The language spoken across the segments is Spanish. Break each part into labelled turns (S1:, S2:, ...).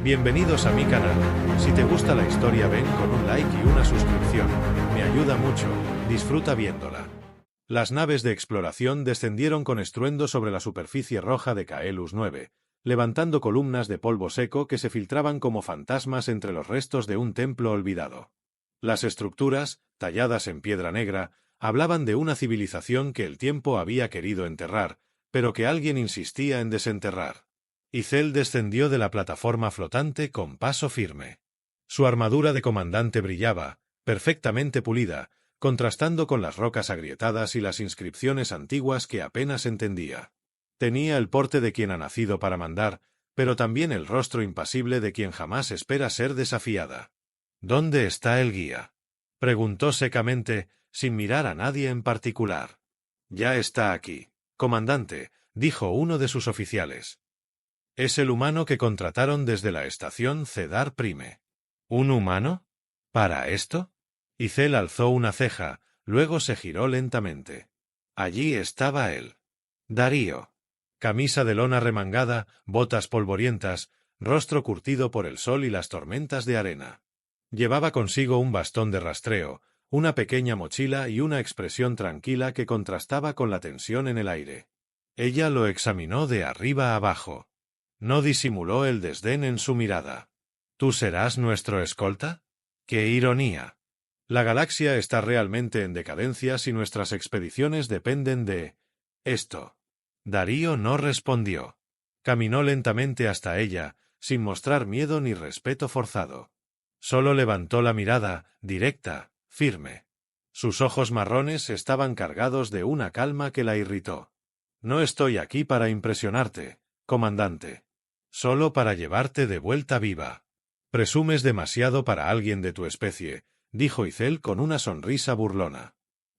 S1: Bienvenidos a mi canal. Si te gusta la historia ven con un like y una suscripción. Me ayuda mucho. Disfruta viéndola. Las naves de exploración descendieron con estruendo sobre la superficie roja de Caelus 9, levantando columnas de polvo seco que se filtraban como fantasmas entre los restos de un templo olvidado. Las estructuras, talladas en piedra negra, hablaban de una civilización que el tiempo había querido enterrar, pero que alguien insistía en desenterrar. Icel descendió de la plataforma flotante con paso firme. Su armadura de comandante brillaba, perfectamente pulida, contrastando con las rocas agrietadas y las inscripciones antiguas que apenas entendía. Tenía el porte de quien ha nacido para mandar, pero también el rostro impasible de quien jamás espera ser desafiada. ¿Dónde está el guía?, preguntó secamente, sin mirar a nadie en particular. Ya está aquí, comandante, dijo uno de sus oficiales. Es el humano que contrataron desde la estación Cedar Prime. ¿Un humano? ¿Para esto? Icel alzó una ceja, luego se giró lentamente. Allí estaba él. Darío. Camisa de lona remangada, botas polvorientas, rostro curtido por el sol y las tormentas de arena. Llevaba consigo un bastón de rastreo, una pequeña mochila y una expresión tranquila que contrastaba con la tensión en el aire. Ella lo examinó de arriba a abajo. No disimuló el desdén en su mirada. ¿Tú serás nuestro escolta? ¡Qué ironía! La galaxia está realmente en decadencia si nuestras expediciones dependen de esto. Darío no respondió. Caminó lentamente hasta ella, sin mostrar miedo ni respeto forzado. Solo levantó la mirada, directa, firme. Sus ojos marrones estaban cargados de una calma que la irritó. No estoy aquí para impresionarte, comandante. Solo para llevarte de vuelta viva. Presumes demasiado para alguien de tu especie, dijo Icel con una sonrisa burlona.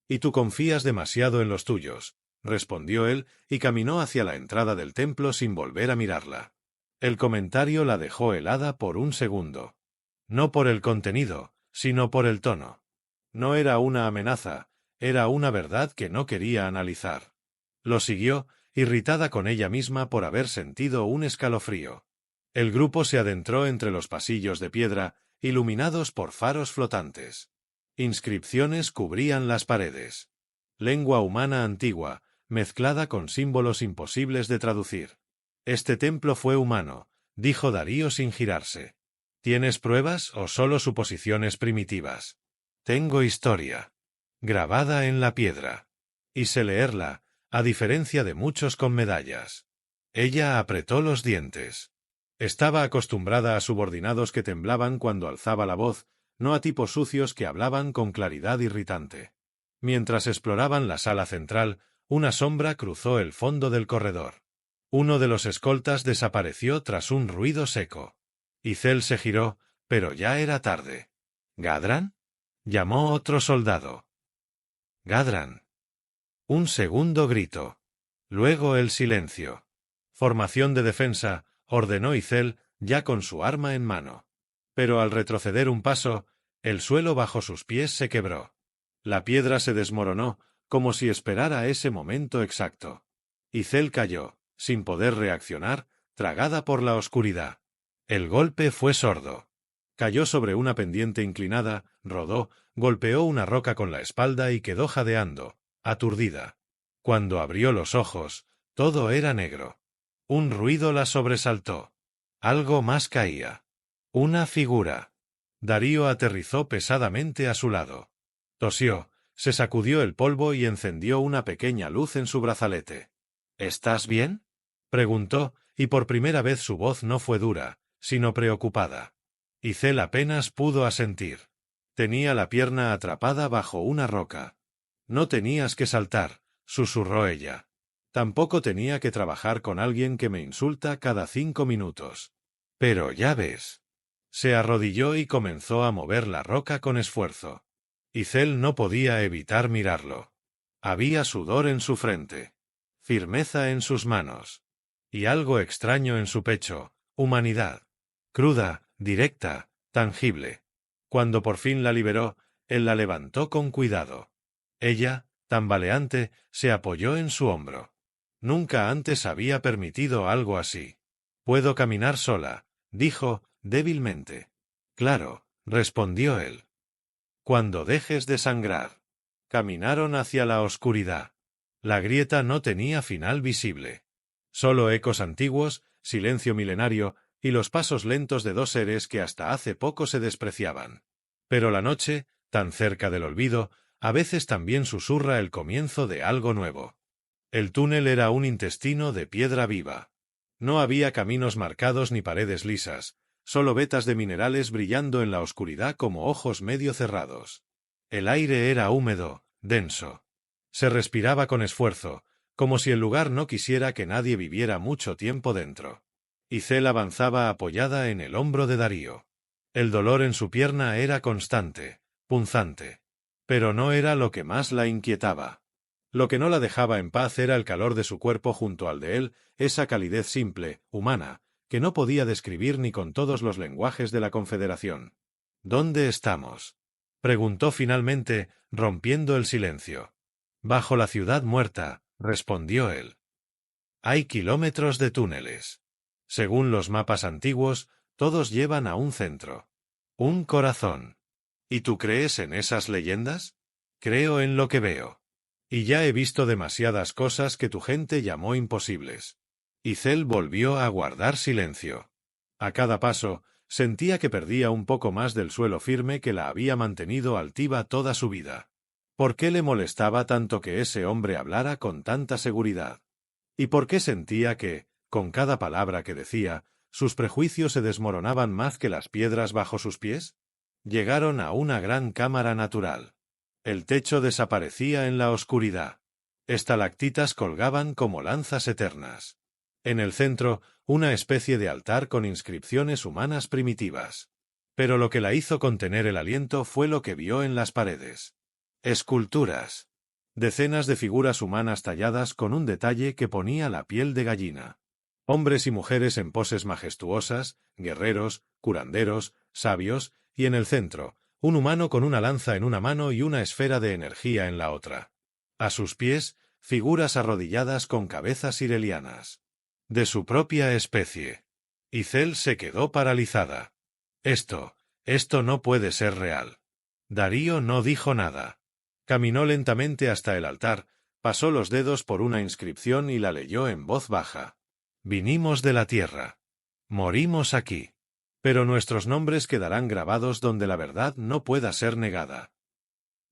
S1: Y tú confías demasiado en los tuyos, respondió él, y caminó hacia la entrada del templo sin volver a mirarla. El comentario la dejó helada por un segundo. No por el contenido, sino por el tono. No era una amenaza, era una verdad que no quería analizar. Lo siguió, irritada con ella misma por haber sentido un escalofrío. El grupo se adentró entre los pasillos de piedra, iluminados por faros flotantes. Inscripciones cubrían las paredes. Lengua humana antigua, mezclada con símbolos imposibles de traducir. Este templo fue humano, dijo Darío sin girarse. ¿Tienes pruebas o solo suposiciones primitivas? Tengo historia. Grabada en la piedra. Y sé leerla, a diferencia de muchos con medallas. Ella apretó los dientes. Estaba acostumbrada a subordinados que temblaban cuando alzaba la voz, no a tipos sucios que hablaban con claridad irritante. Mientras exploraban la sala central, una sombra cruzó el fondo del corredor. Uno de los escoltas desapareció tras un ruido seco. Icel se giró, pero ya era tarde. ¿Gadran?, llamó otro soldado. Gadran. Un segundo grito. Luego el silencio. Formación de defensa, ordenó Icel, ya con su arma en mano. Pero al retroceder un paso, el suelo bajo sus pies se quebró. La piedra se desmoronó, como si esperara ese momento exacto. Icel cayó, sin poder reaccionar, tragada por la oscuridad. El golpe fue sordo. Cayó sobre una pendiente inclinada, rodó, golpeó una roca con la espalda y quedó jadeando, aturdida. Cuando abrió los ojos, todo era negro. Un ruido la sobresaltó. Algo más caía. Una figura. Darío aterrizó pesadamente a su lado. Tosió, se sacudió el polvo y encendió una pequeña luz en su brazalete. ¿Estás bien?, preguntó, y por primera vez su voz no fue dura, sino preocupada. Icel apenas pudo asentir. Tenía la pierna atrapada bajo una roca. No tenías que saltar, susurró ella. Tampoco tenía que trabajar con alguien que me insulta cada 5 minutos. Pero ya ves. Se arrodilló y comenzó a mover la roca con esfuerzo. Icel no podía evitar mirarlo. Había sudor en su frente, firmeza en sus manos, y algo extraño en su pecho, humanidad. Cruda, directa, tangible. Cuando por fin la liberó, él la levantó con cuidado. Ella, tambaleante, se apoyó en su hombro. Nunca antes había permitido algo así. Puedo caminar sola, dijo, débilmente. Claro, respondió él. Cuando dejes de sangrar. Caminaron hacia la oscuridad. La grieta no tenía final visible. Solo ecos antiguos, silencio milenario y los pasos lentos de dos seres que hasta hace poco se despreciaban. Pero la noche, tan cerca del olvido, a veces también susurra el comienzo de algo nuevo. El túnel era un intestino de piedra viva. No había caminos marcados ni paredes lisas, solo vetas de minerales brillando en la oscuridad como ojos medio cerrados. El aire era húmedo, denso. Se respiraba con esfuerzo, como si el lugar no quisiera que nadie viviera mucho tiempo dentro. Icel avanzaba apoyada en el hombro de Darío. El dolor en su pierna era constante, punzante. Pero no era lo que más la inquietaba. Lo que no la dejaba en paz era el calor de su cuerpo junto al de él, esa calidez simple, humana, que no podía describir ni con todos los lenguajes de la Confederación. ¿Dónde estamos?, preguntó finalmente, rompiendo el silencio. Bajo la ciudad muerta, respondió él. Hay kilómetros de túneles. Según los mapas antiguos, todos llevan a un centro. Un corazón. ¿Y tú crees en esas leyendas? Creo en lo que veo. Y ya he visto demasiadas cosas que tu gente llamó imposibles. Icel volvió a guardar silencio. A cada paso, sentía que perdía un poco más del suelo firme que la había mantenido altiva toda su vida. ¿Por qué le molestaba tanto que ese hombre hablara con tanta seguridad? ¿Y por qué sentía que, con cada palabra que decía, sus prejuicios se desmoronaban más que las piedras bajo sus pies? Llegaron a una gran cámara natural. El techo desaparecía en la oscuridad. Estalactitas colgaban como lanzas eternas. En el centro, una especie de altar con inscripciones humanas primitivas. Pero lo que la hizo contener el aliento fue lo que vio en las paredes. Esculturas. Decenas de figuras humanas talladas con un detalle que ponía la piel de gallina. Hombres y mujeres en poses majestuosas, guerreros, curanderos, sabios, y en el centro, un humano con una lanza en una mano y una esfera de energía en la otra. A sus pies, figuras arrodilladas con cabezas irelianas. De su propia especie. Icel se quedó paralizada. Esto no puede ser real. Darío no dijo nada. Caminó lentamente hasta el altar, pasó los dedos por una inscripción y la leyó en voz baja. Vinimos de la tierra. Morimos aquí. Pero nuestros nombres quedarán grabados donde la verdad no pueda ser negada.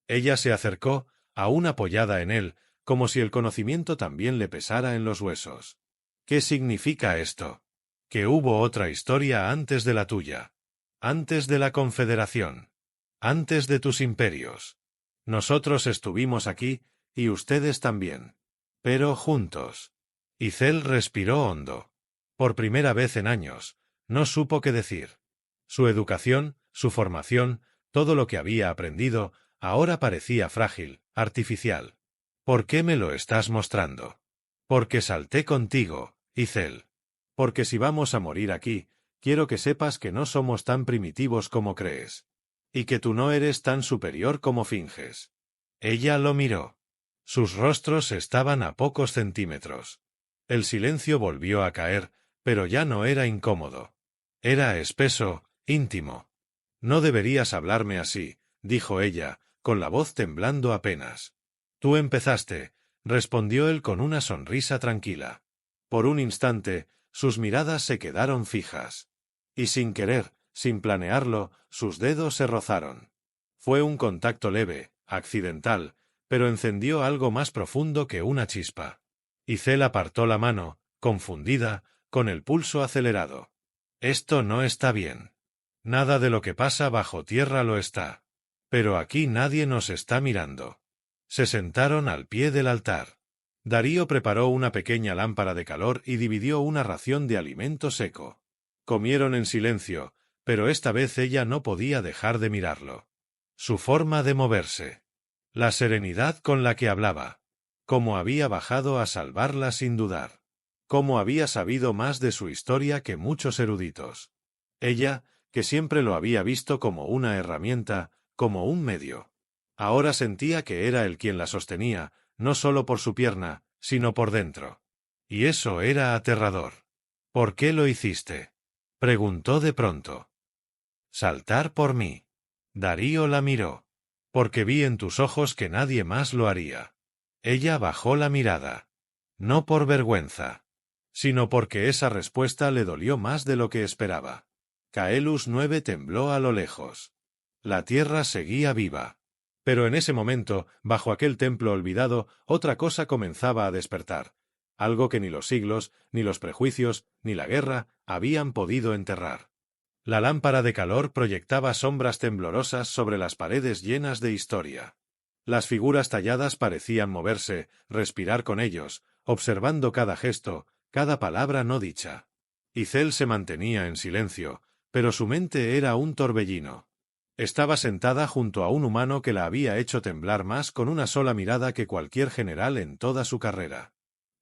S1: Ella se acercó, aún apoyada en él, como si el conocimiento también le pesara en los huesos. ¿Qué significa esto? Que hubo otra historia antes de la tuya. Antes de la Confederación. Antes de tus imperios. Nosotros estuvimos aquí, y ustedes también. Pero juntos. Icel respiró hondo. Por primera vez en años, no supo qué decir. Su educación, su formación, todo lo que había aprendido, ahora parecía frágil, artificial. ¿Por qué me lo estás mostrando? Porque salté contigo, Icel. Porque si vamos a morir aquí, quiero que sepas que no somos tan primitivos como crees. Y que tú no eres tan superior como finges. Ella lo miró. Sus rostros estaban a pocos centímetros. El silencio volvió a caer, pero ya no era incómodo. Era espeso, íntimo. No deberías hablarme así, dijo ella, con la voz temblando apenas. Tú empezaste, respondió él con una sonrisa tranquila. Por un instante, sus miradas se quedaron fijas. Y sin querer, sin planearlo, sus dedos se rozaron. Fue un contacto leve, accidental, pero encendió algo más profundo que una chispa. Icel apartó la mano, confundida, con el pulso acelerado. Esto no está bien. Nada de lo que pasa bajo tierra lo está. Pero aquí nadie nos está mirando. Se sentaron al pie del altar. Darío preparó una pequeña lámpara de calor y dividió una ración de alimento seco. Comieron en silencio, pero esta vez ella no podía dejar de mirarlo. Su forma de moverse. La serenidad con la que hablaba. Cómo había bajado a salvarla sin dudar. Cómo había sabido más de su historia que muchos eruditos. Ella, que siempre lo había visto como una herramienta, como un medio. Ahora sentía que era él quien la sostenía, no solo por su pierna, sino por dentro. Y eso era aterrador. ¿Por qué lo hiciste? Preguntó de pronto. Saltar por mí. Darío la miró. Porque vi en tus ojos que nadie más lo haría. Ella bajó la mirada. No por vergüenza, sino porque esa respuesta le dolió más de lo que esperaba. Caelus 9 tembló a lo lejos. La tierra seguía viva. Pero en ese momento, bajo aquel templo olvidado, otra cosa comenzaba a despertar. Algo que ni los siglos, ni los prejuicios, ni la guerra habían podido enterrar. La lámpara de calor proyectaba sombras temblorosas sobre las paredes llenas de historia. Las figuras talladas parecían moverse, respirar con ellos, observando cada gesto, cada palabra no dicha. Icel se mantenía en silencio, pero su mente era un torbellino. Estaba sentada junto a un humano que la había hecho temblar más con una sola mirada que cualquier general en toda su carrera.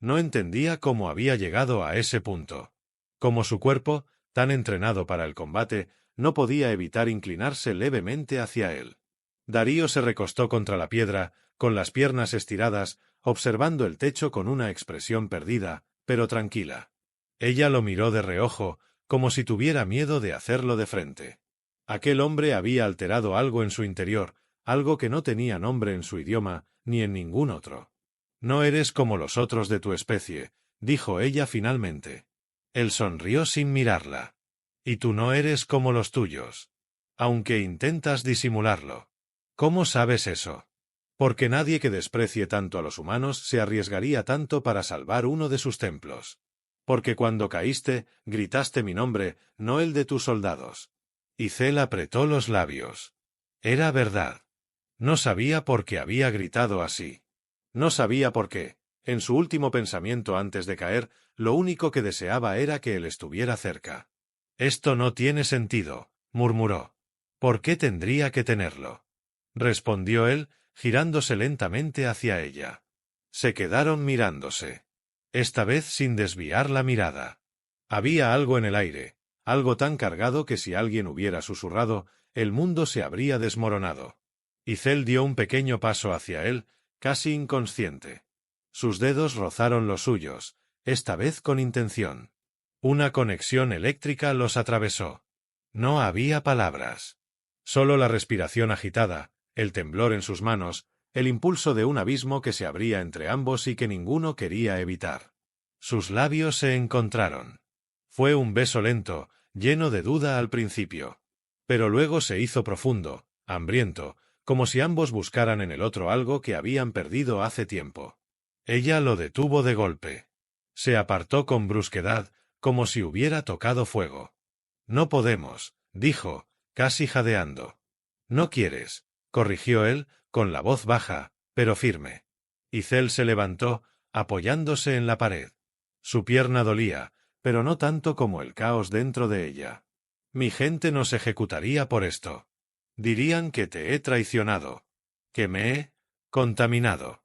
S1: No entendía cómo había llegado a ese punto. Como su cuerpo, tan entrenado para el combate, no podía evitar inclinarse levemente hacia él. Darío se recostó contra la piedra, con las piernas estiradas, observando el techo con una expresión perdida, pero tranquila. Ella lo miró de reojo, como si tuviera miedo de hacerlo de frente. Aquel hombre había alterado algo en su interior, algo que no tenía nombre en su idioma, ni en ningún otro. No eres como los otros de tu especie, dijo ella finalmente. Él sonrió sin mirarla. Y tú no eres como los tuyos. Aunque intentas disimularlo. ¿Cómo sabes eso? Porque nadie que desprecie tanto a los humanos se arriesgaría tanto para salvar uno de sus templos. Porque cuando caíste, gritaste mi nombre, no el de tus soldados. Icel apretó los labios. Era verdad. No sabía por qué había gritado así. No sabía por qué. En su último pensamiento antes de caer, lo único que deseaba era que él estuviera cerca. Esto no tiene sentido, murmuró. ¿Por qué tendría que tenerlo? Respondió él, girándose lentamente hacia ella. Se quedaron mirándose. Esta vez sin desviar la mirada. Había algo en el aire, algo tan cargado que si alguien hubiera susurrado, el mundo se habría desmoronado. Icel dio un pequeño paso hacia él, casi inconsciente. Sus dedos rozaron los suyos, esta vez con intención. Una conexión eléctrica los atravesó. No había palabras. Solo la respiración agitada, el temblor en sus manos, el impulso de un abismo que se abría entre ambos y que ninguno quería evitar. Sus labios se encontraron. Fue un beso lento, lleno de duda al principio. Pero luego se hizo profundo, hambriento, como si ambos buscaran en el otro algo que habían perdido hace tiempo. Ella lo detuvo de golpe. Se apartó con brusquedad, como si hubiera tocado fuego. No podemos, dijo, casi jadeando. No quieres, corrigió él, con la voz baja, pero firme. Icel se levantó, apoyándose en la pared. Su pierna dolía, pero no tanto como el caos dentro de ella. Mi gente nos ejecutaría por esto. Dirían que te he traicionado, que me he contaminado.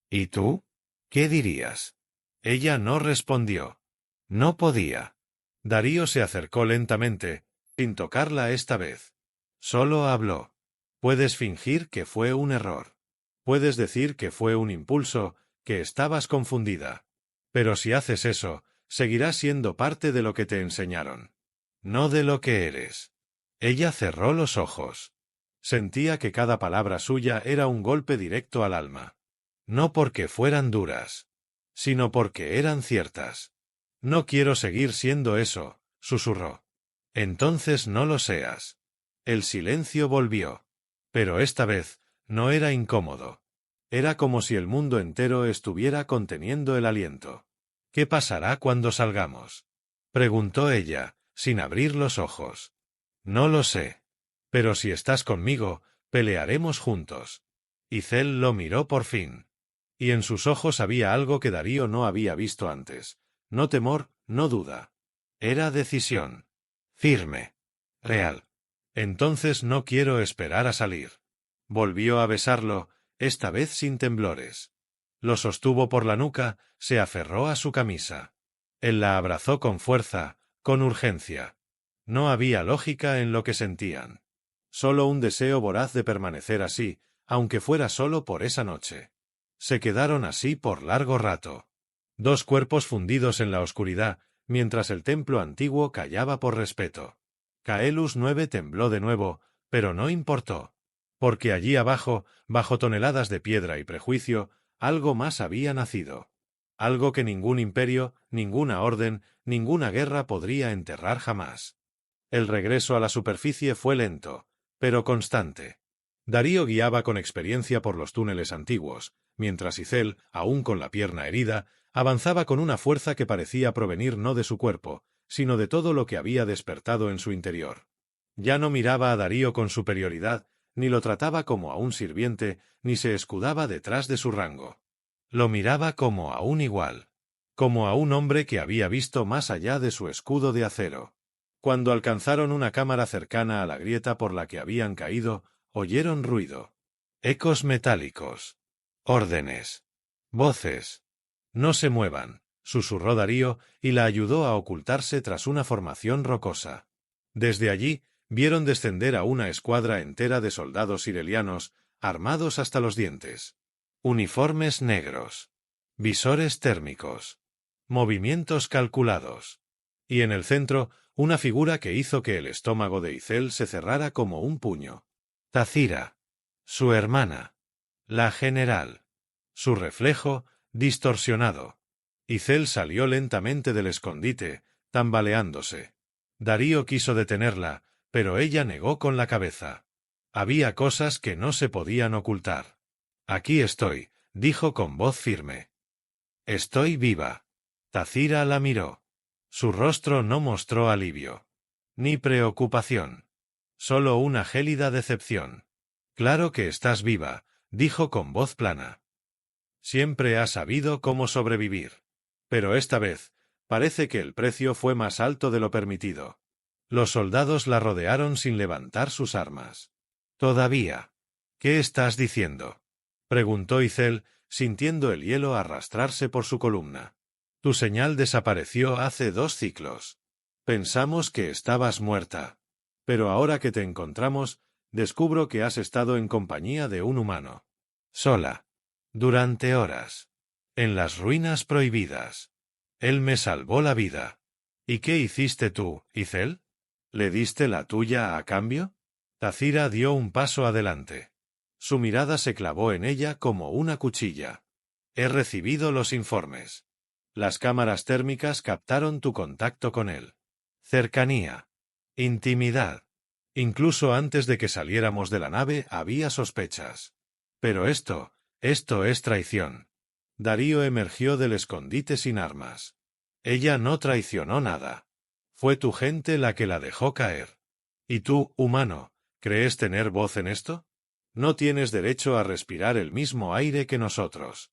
S1: ¿Y tú? ¿Qué dirías? Ella no respondió. No podía. Darío se acercó lentamente, sin tocarla esta vez. Solo habló. Puedes fingir que fue un error. Puedes decir que fue un impulso, que estabas confundida. Pero si haces eso, seguirás siendo parte de lo que te enseñaron. No de lo que eres. Ella cerró los ojos. Sentía que cada palabra suya era un golpe directo al alma. No porque fueran duras, sino porque eran ciertas. No quiero seguir siendo eso, susurró. Entonces no lo seas. El silencio volvió. Pero esta vez, no era incómodo. Era como si el mundo entero estuviera conteniendo el aliento. ¿Qué pasará cuando salgamos? Preguntó ella, sin abrir los ojos. No lo sé. Pero si estás conmigo, pelearemos juntos. Icel lo miró por fin. Y en sus ojos había algo que Darío no había visto antes. No temor, no duda. Era decisión. Firme. Real. Entonces no quiero esperar a salir. Volvió a besarlo, esta vez sin temblores. Lo sostuvo por la nuca, se aferró a su camisa. Él la abrazó con fuerza, con urgencia. No había lógica en lo que sentían. Solo un deseo voraz de permanecer así, aunque fuera solo por esa noche. Se quedaron así por largo rato. Dos cuerpos fundidos en la oscuridad, mientras el templo antiguo callaba por respeto. Caelus 9 tembló de nuevo, pero no importó. Porque allí abajo, bajo toneladas de piedra y prejuicio, algo más había nacido. Algo que ningún imperio, ninguna orden, ninguna guerra podría enterrar jamás. El regreso a la superficie fue lento, pero constante. Darío guiaba con experiencia por los túneles antiguos, mientras Icel, aún con la pierna herida, avanzaba con una fuerza que parecía provenir no de su cuerpo, sino de todo lo que había despertado en su interior. Ya no miraba a Darío con superioridad, ni lo trataba como a un sirviente, ni se escudaba detrás de su rango. Lo miraba como a un igual, como a un hombre que había visto más allá de su escudo de acero. Cuando alcanzaron una cámara cercana a la grieta por la que habían caído, oyeron ruido. Ecos metálicos. Órdenes. Voces. No se muevan, susurró Darío y la ayudó a ocultarse tras una formación rocosa. Desde allí, vieron descender a una escuadra entera de soldados irelianos, armados hasta los dientes. Uniformes negros. Visores térmicos. Movimientos calculados. Y en el centro, una figura que hizo que el estómago de Icel se cerrara como un puño. Tacira. Su hermana. La general. Su reflejo, distorsionado. Icel salió lentamente del escondite, tambaleándose. Darío quiso detenerla, pero ella negó con la cabeza. Había cosas que no se podían ocultar. Aquí estoy, dijo con voz firme. Estoy viva. Tacira la miró. Su rostro no mostró alivio. Ni preocupación. Solo una gélida decepción. Claro que estás viva, dijo con voz plana. Siempre has sabido cómo sobrevivir. Pero esta vez, parece que el precio fue más alto de lo permitido. Los soldados la rodearon sin levantar sus armas. Todavía. ¿Qué estás diciendo? Preguntó Icel, sintiendo el hielo arrastrarse por su columna. Tu señal desapareció hace 2 ciclos. Pensamos que estabas muerta. Pero ahora que te encontramos, descubro que has estado en compañía de un humano. Sola. Durante horas. En las ruinas prohibidas. Él me salvó la vida. ¿Y qué hiciste tú, Icel? ¿Le diste la tuya a cambio? Tacira dio un paso adelante. Su mirada se clavó en ella como una cuchilla. He recibido los informes. Las cámaras térmicas captaron tu contacto con él. Cercanía. Intimidad. Incluso antes de que saliéramos de la nave había sospechas. Pero esto es traición. Darío emergió del escondite sin armas. Ella no traicionó nada. Fue tu gente la que la dejó caer. ¿Y tú, humano, crees tener voz en esto? No tienes derecho a respirar el mismo aire que nosotros.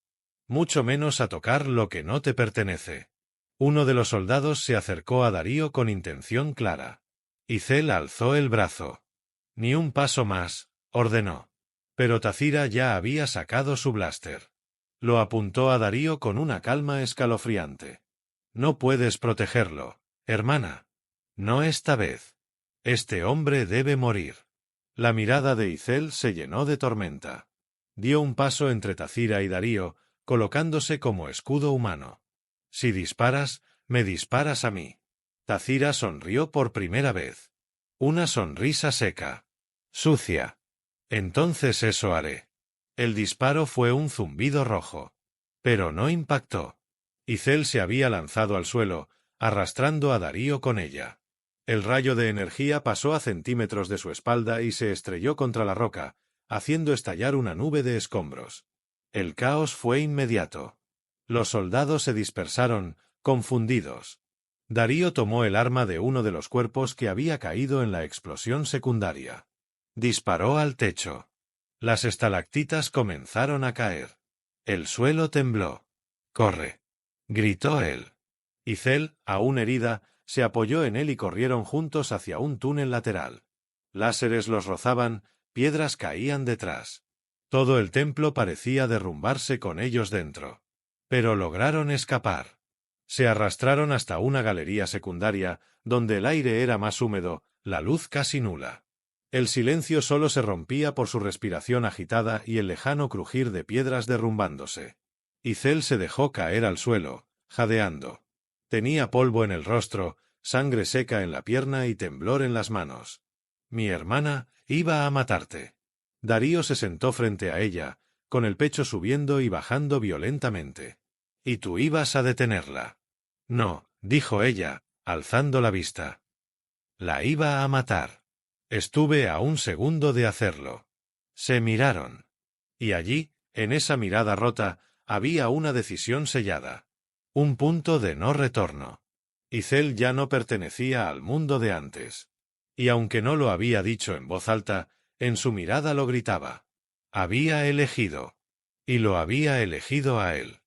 S1: Mucho menos a tocar lo que no te pertenece. Uno de los soldados se acercó a Darío con intención clara. Icel alzó el brazo. Ni un paso más, ordenó. Pero Tacira ya había sacado su blaster. Lo apuntó a Darío con una calma escalofriante. No puedes protegerlo, hermana. No esta vez. Este hombre debe morir. La mirada de Icel se llenó de tormenta. Dio un paso entre Tacira y Darío, colocándose como escudo humano. Si disparas, me disparas a mí. Tacira sonrió por primera vez. Una sonrisa seca. Sucia. Entonces eso haré. El disparo fue un zumbido rojo. Pero no impactó. Icel se había lanzado al suelo, arrastrando a Darío con ella. El rayo de energía pasó a centímetros de su espalda y se estrelló contra la roca, haciendo estallar una nube de escombros. El caos fue inmediato. Los soldados se dispersaron, confundidos. Darío tomó el arma de uno de los cuerpos que había caído en la explosión secundaria. Disparó al techo. Las estalactitas comenzaron a caer. El suelo tembló. «¡Corre!», gritó él. Icel, aún herida, se apoyó en él y corrieron juntos hacia un túnel lateral. Láseres los rozaban, piedras caían detrás. Todo el templo parecía derrumbarse con ellos dentro. Pero lograron escapar. Se arrastraron hasta una galería secundaria, donde el aire era más húmedo, la luz casi nula. El silencio solo se rompía por su respiración agitada y el lejano crujir de piedras derrumbándose. Icel se dejó caer al suelo, jadeando. Tenía polvo en el rostro, sangre seca en la pierna y temblor en las manos. Mi hermana iba a matarte. Darío se sentó frente a ella, con el pecho subiendo y bajando violentamente. ¿Y tú ibas a detenerla? No, dijo ella, alzando la vista. La iba a matar. Estuve a un segundo de hacerlo. Se miraron. Y allí, en esa mirada rota, había una decisión sellada. Un punto de no retorno. Icel ya no pertenecía al mundo de antes. Y aunque no lo había dicho en voz alta, en su mirada lo gritaba. Había elegido. Y lo había elegido a él.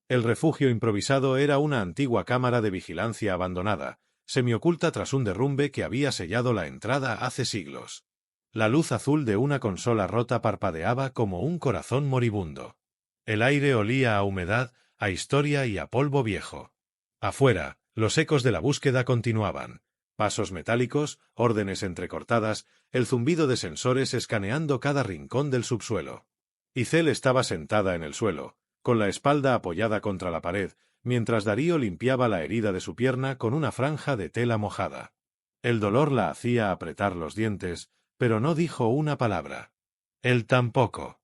S1: El refugio improvisado era una antigua cámara de vigilancia abandonada, semioculta tras un derrumbe que había sellado la entrada hace siglos. La luz azul de una consola rota parpadeaba como un corazón moribundo. El aire olía a humedad, a historia y a polvo viejo. Afuera, los ecos de la búsqueda continuaban. Pasos metálicos, órdenes entrecortadas, el zumbido de sensores escaneando cada rincón del subsuelo. Icel estaba sentada en el suelo, con la espalda apoyada contra la pared, mientras Darío limpiaba la herida de su pierna con una franja de tela mojada. El dolor la hacía apretar los dientes, pero no dijo una palabra. Él tampoco.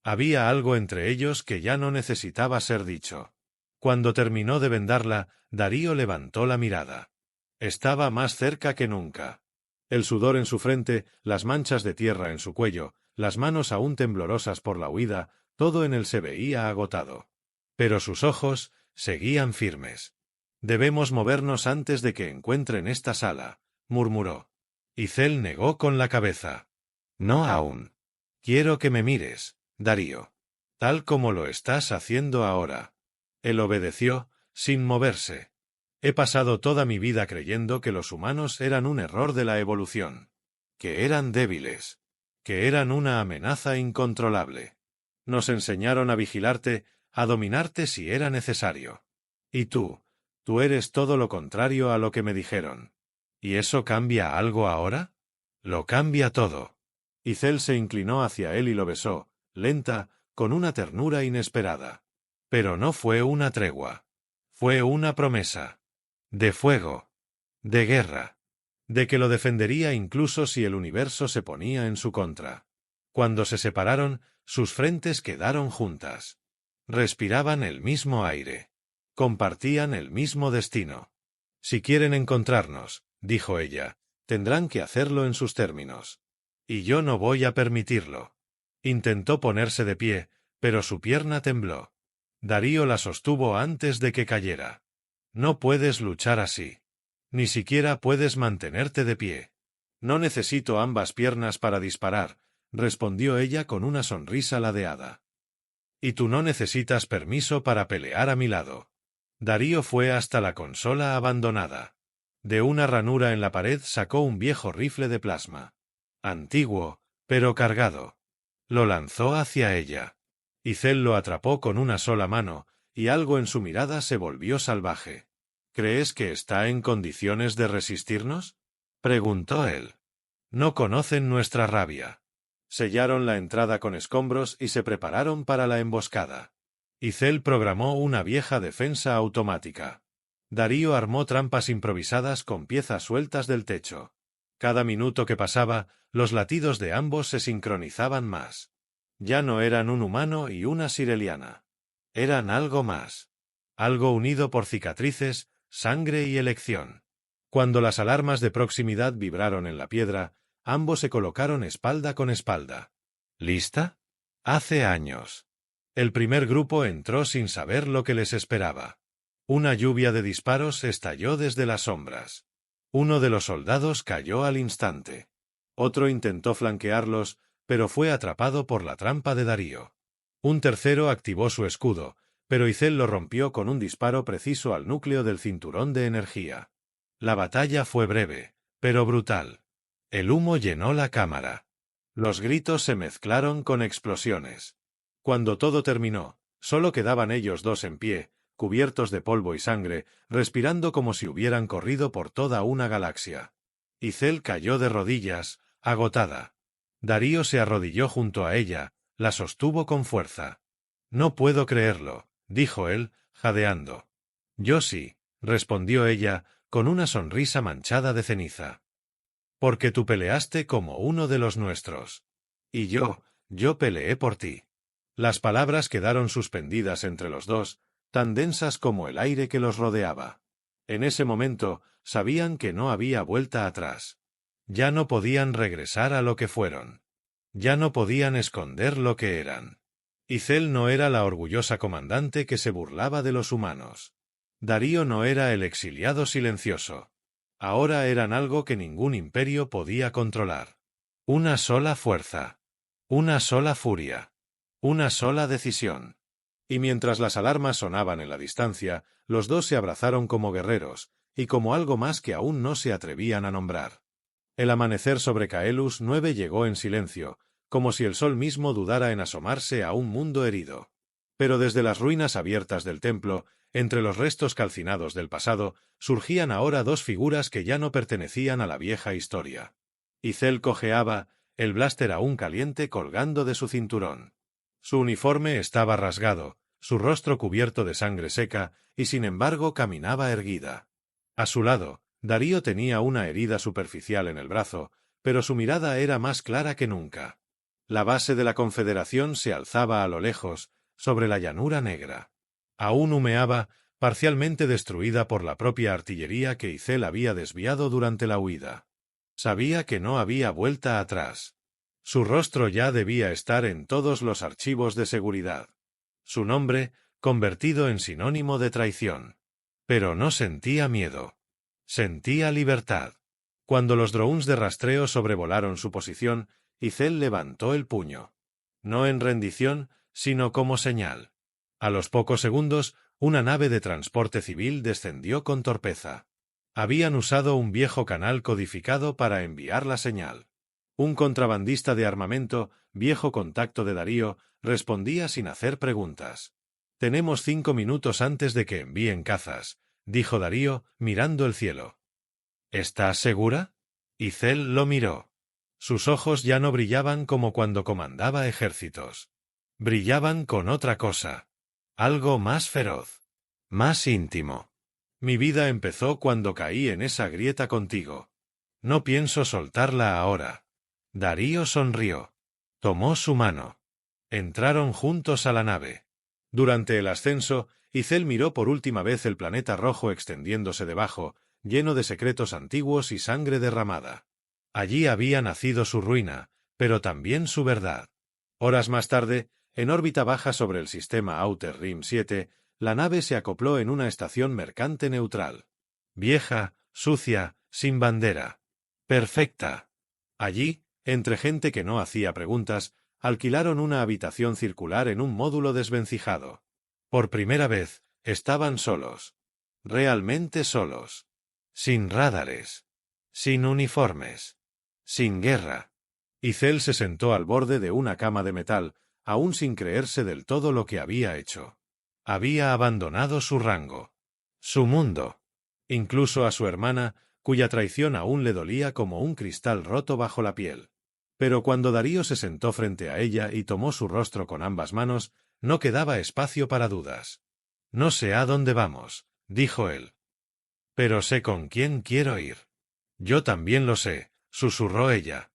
S1: Había algo entre ellos que ya no necesitaba ser dicho. Cuando terminó de vendarla, Darío levantó la mirada. Estaba más cerca que nunca. El sudor en su frente, las manchas de tierra en su cuello, las manos aún temblorosas por la huida, todo en él se veía agotado. Pero sus ojos seguían firmes. «Debemos movernos antes de que encuentren esta sala», murmuró. Icel negó con la cabeza. «No aún. Quiero que me mires, Darío. Tal como lo estás haciendo ahora». Él obedeció, sin moverse. «He pasado toda mi vida creyendo que los humanos eran un error de la evolución. Que eran débiles. Que eran una amenaza incontrolable. Nos enseñaron a vigilarte, a dominarte si era necesario. Y tú eres todo lo contrario a lo que me dijeron. ¿Y eso cambia algo ahora? Lo cambia todo». Icel se inclinó hacia él y lo besó, lenta, con una ternura inesperada. Pero no fue una tregua. Fue una promesa. De fuego. De guerra. De que lo defendería incluso si el universo se ponía en su contra. Cuando se separaron, sus frentes quedaron juntas. Respiraban el mismo aire. Compartían el mismo destino. «Si quieren encontrarnos», dijo ella, «tendrán que hacerlo en sus términos. Y yo no voy a permitirlo». Intentó ponerse de pie, pero su pierna tembló. Darío la sostuvo antes de que cayera. «No puedes luchar así. Ni siquiera puedes mantenerte de pie». «No necesito ambas piernas para disparar», respondió ella con una sonrisa ladeada. «Y tú no necesitas permiso para pelear a mi lado». Darío fue hasta la consola abandonada. De una ranura en la pared sacó un viejo rifle de plasma. Antiguo, pero cargado. Lo lanzó hacia ella. Icel lo atrapó con una sola mano, y algo en su mirada se volvió salvaje. «¿Crees que está en condiciones de resistirnos?», preguntó él. «No conocen nuestra rabia». Sellaron la entrada con escombros y se prepararon para la emboscada. Icel programó una vieja defensa automática. Darío armó trampas improvisadas con piezas sueltas del techo. Cada minuto que pasaba, los latidos de ambos se sincronizaban más. Ya no eran un humano y una sireliana. Eran algo más. Algo unido por cicatrices, sangre y elección. Cuando las alarmas de proximidad vibraron en la piedra, ambos se colocaron espalda con espalda. ¿Lista? Hace años. El primer grupo entró sin saber lo que les esperaba. Una lluvia de disparos estalló desde las sombras. Uno de los soldados cayó al instante. Otro intentó flanquearlos, pero fue atrapado por la trampa de Darío. Un tercero activó su escudo, pero Icel lo rompió con un disparo preciso al núcleo del cinturón de energía. La batalla fue breve, pero brutal. El humo llenó la cámara. Los gritos se mezclaron con explosiones. Cuando todo terminó, solo quedaban ellos dos en pie, cubiertos de polvo y sangre, respirando como si hubieran corrido por toda una galaxia. Icel cayó de rodillas, agotada. Darío se arrodilló junto a ella, la sostuvo con fuerza. «No puedo creerlo», dijo él, jadeando. «Yo sí», respondió ella, con una sonrisa manchada de ceniza. Porque tú peleaste como uno de los nuestros. Y yo peleé por ti. Las palabras quedaron suspendidas entre los dos, tan densas como el aire que los rodeaba. En ese momento, sabían que no había vuelta atrás. Ya no podían regresar a lo que fueron. Ya no podían esconder lo que eran. Icel no era la orgullosa comandante que se burlaba de los humanos. Darío no era el exiliado silencioso. Ahora eran algo que ningún imperio podía controlar. Una sola fuerza. Una sola furia. Una sola decisión. Y mientras las alarmas sonaban en la distancia, los dos se abrazaron como guerreros, y como algo más que aún no se atrevían a nombrar. El amanecer sobre Caelus 9 llegó en silencio, como si el sol mismo dudara en asomarse a un mundo herido. Pero desde las ruinas abiertas del templo, entre los restos calcinados del pasado, surgían ahora dos figuras que ya no pertenecían a la vieja historia. Icel cojeaba, el blaster aún caliente colgando de su cinturón. Su uniforme estaba rasgado, su rostro cubierto de sangre seca, y sin embargo caminaba erguida. A su lado, Darío tenía una herida superficial en el brazo, pero su mirada era más clara que nunca. La base de la Confederación se alzaba a lo lejos, sobre la llanura negra. Aún humeaba, parcialmente destruida por la propia artillería que Icel había desviado durante la huida. Sabía que no había vuelta atrás. Su rostro ya debía estar en todos los archivos de seguridad. Su nombre, convertido en sinónimo de traición. Pero no sentía miedo. Sentía libertad. Cuando los drones de rastreo sobrevolaron su posición, Icel levantó el puño. No en rendición, sino como señal. A los pocos segundos, una nave de transporte civil descendió con torpeza. Habían usado un viejo canal codificado para enviar la señal. Un contrabandista de armamento, viejo contacto de Darío, respondía sin hacer preguntas. «Tenemos 5 minutos antes de que envíen cazas», dijo Darío, mirando el cielo. «¿Estás segura?» Icel lo miró. Sus ojos ya no brillaban como cuando comandaba ejércitos. Brillaban con otra cosa. Algo más feroz. Más íntimo. «Mi vida empezó cuando caí en esa grieta contigo. No pienso soltarla ahora». Darío sonrió. Tomó su mano. Entraron juntos a la nave. Durante el ascenso, Icel miró por última vez el planeta rojo extendiéndose debajo, lleno de secretos antiguos y sangre derramada. Allí había nacido su ruina, pero también su verdad. Horas más tarde, en órbita baja sobre el sistema Outer Rim 7, la nave se acopló en una estación mercante neutral. Vieja, sucia, sin bandera. Perfecta. Allí, entre gente que no hacía preguntas, alquilaron una habitación circular en un módulo desvencijado. Por primera vez, estaban solos. Realmente solos. Sin radares. Sin uniformes. Sin guerra. Icel se sentó al borde de una cama de metal, aún sin creerse del todo lo que había hecho. Había abandonado su rango. Su mundo. Incluso a su hermana, cuya traición aún le dolía como un cristal roto bajo la piel. Pero cuando Darío se sentó frente a ella y tomó su rostro con ambas manos, no quedaba espacio para dudas. «No sé a dónde vamos», dijo él. «Pero sé con quién quiero ir». «Yo también lo sé», susurró ella.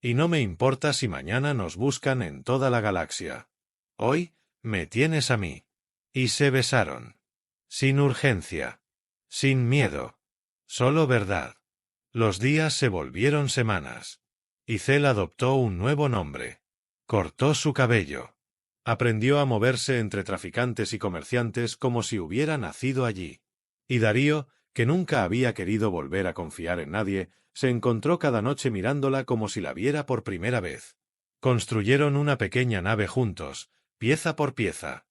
S1: «Y no me importa si mañana nos buscan en toda la galaxia. Hoy, me tienes a mí». Y se besaron. Sin urgencia. Sin miedo. Solo verdad. Los días se volvieron semanas. Icel adoptó un nuevo nombre. Cortó su cabello. Aprendió a moverse entre traficantes y comerciantes como si hubiera nacido allí. Y Darío, que nunca había querido volver a confiar en nadie, se encontró cada noche mirándola como si la viera por primera vez. Construyeron una pequeña nave juntos, pieza por pieza.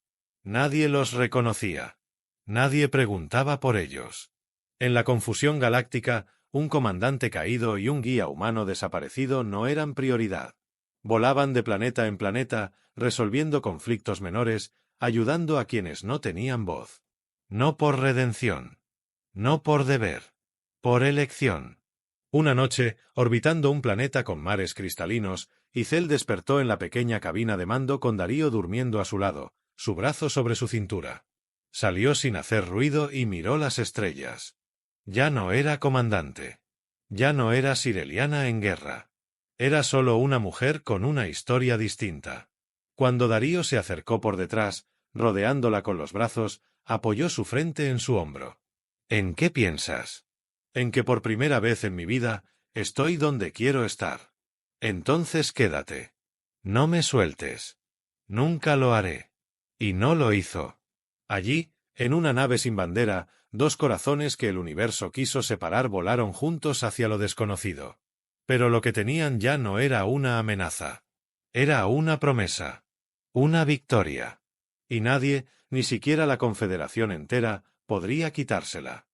S1: Nadie los reconocía. Nadie preguntaba por ellos. En la confusión galáctica, un comandante caído y un guía humano desaparecido no eran prioridad. Volaban de planeta en planeta, resolviendo conflictos menores, ayudando a quienes no tenían voz. No por redención. No por deber. Por elección. Una noche, orbitando un planeta con mares cristalinos, Icel despertó en la pequeña cabina de mando con Darío durmiendo a su lado, su brazo sobre su cintura. Salió sin hacer ruido y miró las estrellas. Ya no era comandante. Ya no era Sireliana en guerra. Era solo una mujer con una historia distinta. Cuando Darío se acercó por detrás, rodeándola con los brazos, apoyó su frente en su hombro. ¿En qué piensas? En que por primera vez en mi vida, estoy donde quiero estar. Entonces quédate. No me sueltes. Nunca lo haré. Y no lo hizo. Allí, en una nave sin bandera, dos corazones que el universo quiso separar volaron juntos hacia lo desconocido. Pero lo que tenían ya no era una amenaza. Era una promesa. Una victoria. Y nadie, ni siquiera la Confederación entera, podría quitársela.